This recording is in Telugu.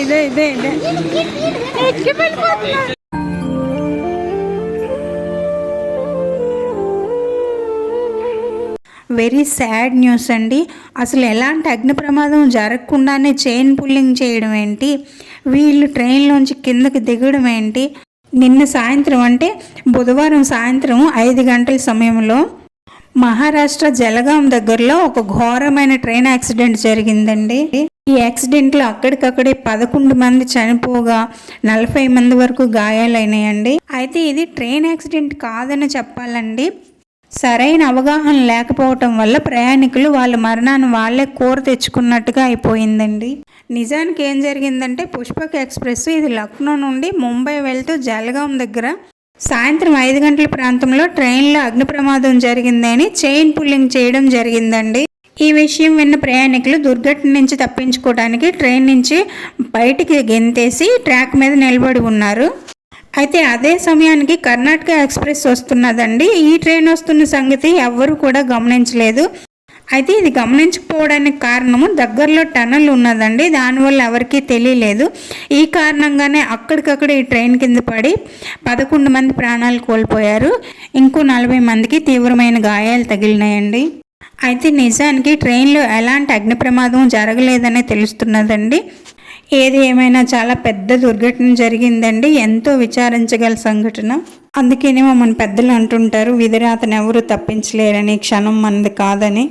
ఇదే ఎక్కి వెళ్ళిపోతున్నా. వెరీ సాడ్ న్యూస్ అండి. అసలు ఎలాంటి అగ్ని ప్రమాదం జరగకుండానే చైన్ పుల్లింగ్ చేయడం ఏంటి, వీళ్ళు ట్రైన్లోంచి కిందకి దిగడం ఏంటి. నిన్న సాయంత్రం అంటే బుధవారం సాయంత్రం 5 గంటల సమయంలో మహారాష్ట్ర జలగాం దగ్గరలో ఒక ఘోరమైన ట్రైన్ యాక్సిడెంట్ జరిగిందండి. ఈ యాక్సిడెంట్లో అక్కడికక్కడే 11 మంది చనిపోగా 40 మంది వరకు గాయాలైనాయండి. అయితే ఇది ట్రైన్ యాక్సిడెంట్ కాదని చెప్పాలండి. సరైన అవగాహన లేకపోవటం వల్ల ప్రయాణికులు వాళ్ళ మరణాన్ని వాళ్ళే కోరి తెచ్చుకున్నట్టుగా అయిపోయిందండి. నిజానికి ఏం జరిగిందంటే పుష్పక్ ఎక్స్ప్రెస్ ఇది లక్నో నుండి ముంబై వెళ్తూ జలగాం దగ్గర సాయంత్రం 5 గంటల ప్రాంతంలో ట్రైన్లో అగ్ని ప్రమాదం జరిగిందని చైన్ పుల్లింగ్ చేయడం జరిగిందండి. ఈ విషయం విన్న ప్రయాణికులు దుర్ఘటన నుంచి తప్పించుకోవడానికి ట్రైన్ నుంచి బయటికి గెంతేసి ట్రాక్ మీద నిలబడి ఉన్నారు. అయితే అదే సమయానికి కర్ణాటక ఎక్స్ప్రెస్ వస్తున్నదండి. ఈ ట్రైన్ వస్తున్న సంగతి ఎవ్వరూ కూడా గమనించలేదు. అయితే ఇది గమనించకపోవడానికి కారణము దగ్గరలో టనల్ ఉన్నదండి. దానివల్ల ఎవరికీ తెలియలేదు. ఈ కారణంగానే అక్కడికక్కడ ఈ ట్రైన్ కింద పడి 11 మంది ప్రాణాలు కోల్పోయారు. ఇంకో 40 మందికి తీవ్రమైన గాయాలు తగిలినాయండి. అయితే నిజానికి ట్రైన్లో ఎలాంటి అగ్ని ప్రమాదం జరగలేదనే తెలుస్తున్నదండి. ఏది ఏమైనా చాలా పెద్ద దుర్ఘటన జరిగిందండి. ఎంతో విచారించగల సంఘటన. అందుకేనేమో మన పెద్దలు అంటుంటారు, విధిరాతను ఎవరు తప్పించలేరని, క్షణం మనది కాదని.